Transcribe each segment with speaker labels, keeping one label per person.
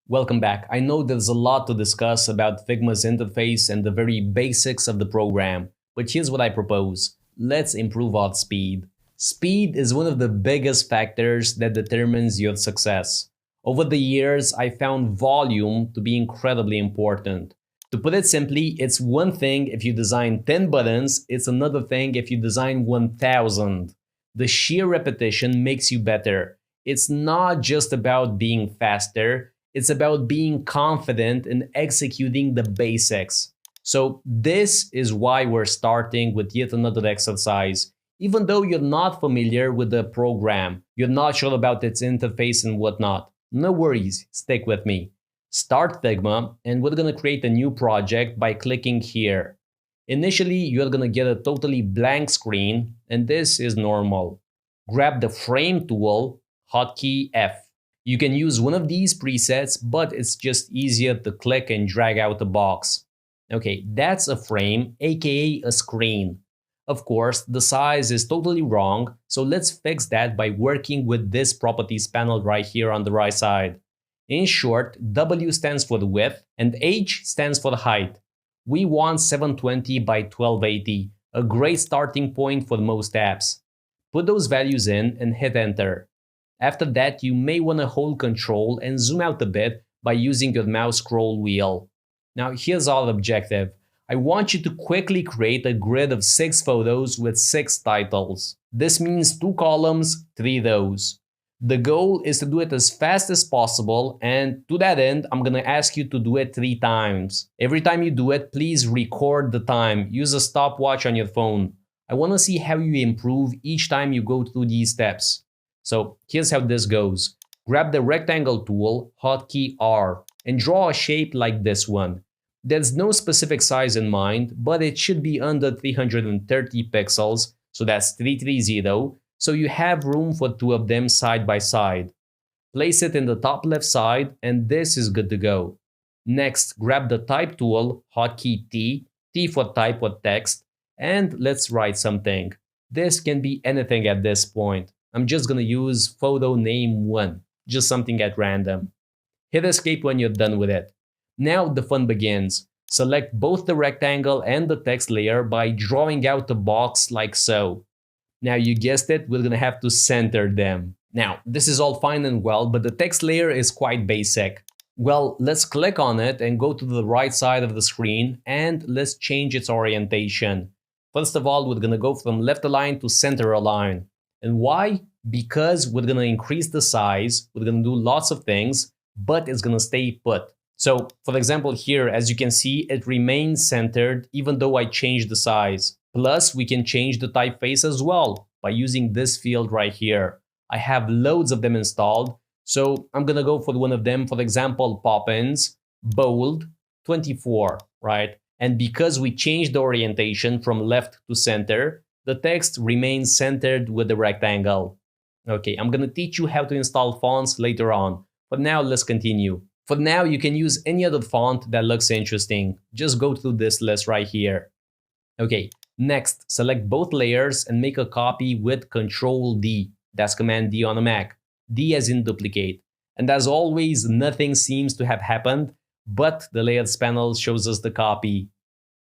Speaker 1: Welcome back. I know there's a lot to discuss about Figma's interface and the very basics of the program, but here's what I propose. Let's improve our speed. Speed is one of the biggest factors that determines your success. Over the years, I found volume to be incredibly important. To put it simply, it's one thing if you design 10 buttons, it's another thing if you design 1,000. The sheer repetition makes you better. It's not just about being faster, it's about being confident in executing the basics. So, this is why we're starting with yet another exercise. Even though you're not familiar with the program, you're not sure about its interface and whatnot, no worries, stick with me. Start Figma, and we're going to create a new project by clicking here. Initially, you're going to get a totally blank screen, and this is normal. Grab the Frame tool, hotkey F. You can use one of these presets, but it's just easier to click and drag out the box. Okay, that's a frame, aka a screen. Of course, the size is totally wrong, so let's fix that by working with this properties panel right here on the right side. In short, W stands for the width and H stands for the height. We want 720 by 1280, a great starting point for most apps. Put those values in and hit enter. After that, you may want to hold Control and zoom out a bit by using your mouse scroll wheel. Now here's our objective. I want you to quickly create a grid of 6 photos with 6 titles. This means 2 columns, 3 rows. The goal is to do it as fast as possible, and to that end, I'm gonna ask you to do it 3 times. Every time you do it, please record the time. Use a stopwatch on your phone. I wanna see how you improve each time you go through these steps. So here's how this goes. Grab the rectangle tool, hotkey R, and draw a shape like this one. There's no specific size in mind, but it should be under 330 pixels, so that's 330, so you have room for 2 of them side by side. Place it in the top left side, and this is good to go. Next, grab the type tool, hotkey T, T for type or text, and let's write something. This can be anything at this point. I'm just gonna use photo name 1, just something at random. Hit escape when you're done with it. Now the fun begins. Select both the rectangle and the text layer by drawing out the box like so. Now you guessed it, we're gonna have to center them. Now, this is all fine and well, but the text layer is quite basic. Well, let's click on it and go to the right side of the screen, and let's change its orientation. First of all, we're gonna go from left align to center align. And why? Because we're gonna increase the size, we're gonna do lots of things, but it's gonna stay put. So, for example here, as you can see, it remains centered even though I changed the size. Plus, we can change the typeface as well by using this field right here. I have loads of them installed, so I'm gonna go for one of them, for example, Poppins, bold, 24, right? And because we changed the orientation from left to center, the text remains centered with the rectangle. Okay, I'm gonna teach you how to install fonts later on, but now let's continue. For now, you can use any other font that looks interesting. Just go through this list right here. Okay, next, select both layers and make a copy with Ctrl D. That's Command D on a Mac. D as in duplicate. And as always, nothing seems to have happened, but the layers panel shows us the copy.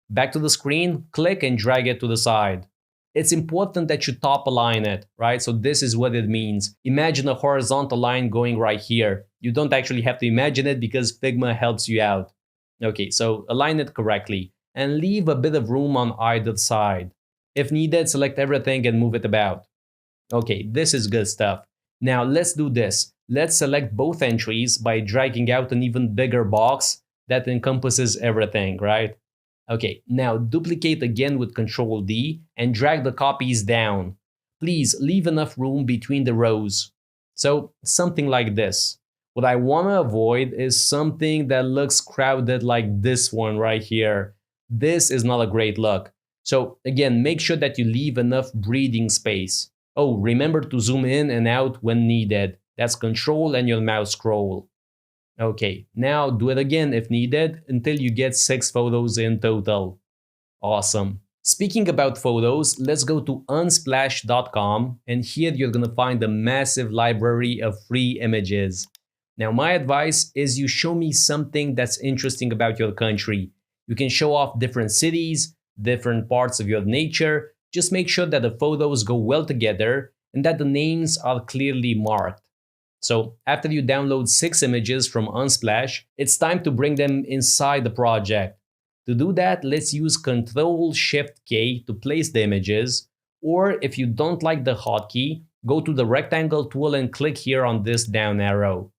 Speaker 1: Back to the screen, click and drag it to the side. It's important that you top align it, right? So this is what it means. Imagine a horizontal line going right here. You don't actually have to imagine it because Figma helps you out. Okay, so align it correctly and leave a bit of room on either side. If needed, select everything and move it about. Okay, this is good stuff. Now let's do this. Let's select both entries by dragging out an even bigger box that encompasses everything, right? Okay, now duplicate again with Ctrl D and drag the copies down. Please leave enough room between the rows. So something like this. What I want to avoid is something that looks crowded like this one right here. This is not a great look. So again, make sure that you leave enough breathing space. Oh, remember to zoom in and out when needed. That's Control and your mouse scroll. Okay, now do it again if needed until you get 6 photos in total. Awesome. Speaking about photos, let's go to unsplash.com, and here you're gonna find a massive library of free images. Now, my advice is you show me something that's interesting about your country. You can show off different cities, different parts of your nature. Just make sure that the photos go well together and that the names are clearly marked. So after you download 6 images from Unsplash, it's time to bring them inside the project. To do that, let's use Ctrl-Shift-K to place the images, or if you don't like the hotkey, go to the rectangle tool and click here on this down arrow.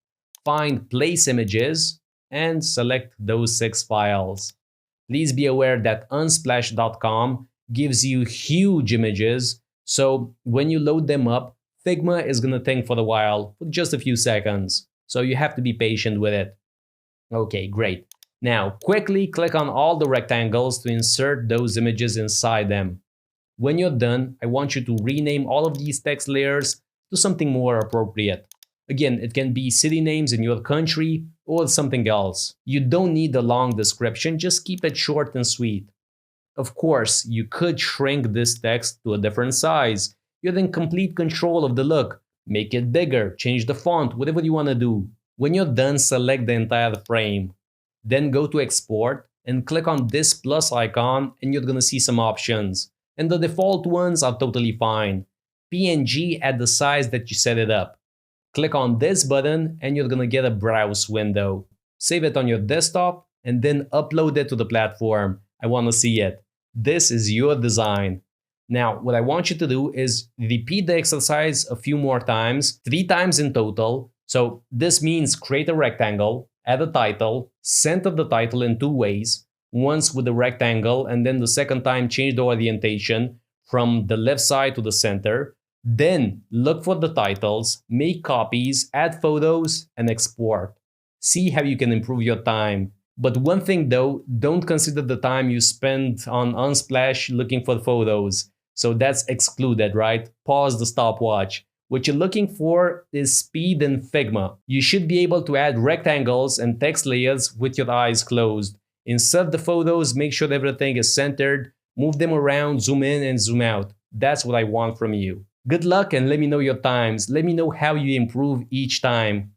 Speaker 1: Find Place Images and select those 6 files. Please be aware that Unsplash.com gives you huge images, so when you load them up, Figma is going to think for a while, for just a few seconds, so you have to be patient with it. Okay, great. Now, quickly click on all the rectangles to insert those images inside them. When you're done, I want you to rename all of these text layers to something more appropriate. Again, it can be city names in your country or something else. You don't need a long description, just keep it short and sweet. Of course, you could shrink this text to a different size. You're in complete control of the look. Make it bigger, change the font, whatever you want to do. When you're done, select the entire frame. Then go to Export and click on this plus icon and you're going to see some options. And the default ones are totally fine. PNG at the size that you set it up. Click on this button and you're going to get a browse window. Save it on your desktop and then upload it to the platform. I want to see it. This is your design. Now, what I want you to do is repeat the exercise a few more times, 3 times in total. So this means create a rectangle, add a title, center the title in 2 ways. Once with the rectangle and then the second time change the orientation from the left side to the center. Then look for the titles, make copies, add photos, and export. See how you can improve your time. But one thing though, don't consider the time you spend on Unsplash looking for photos. So that's excluded, right? Pause the stopwatch. What you're looking for is speed in Figma. You should be able to add rectangles and text layers with your eyes closed. Insert the photos, make sure everything is centered, move them around, zoom in and zoom out. That's what I want from you. Good luck and let me know your times. Let me know how you improve each time.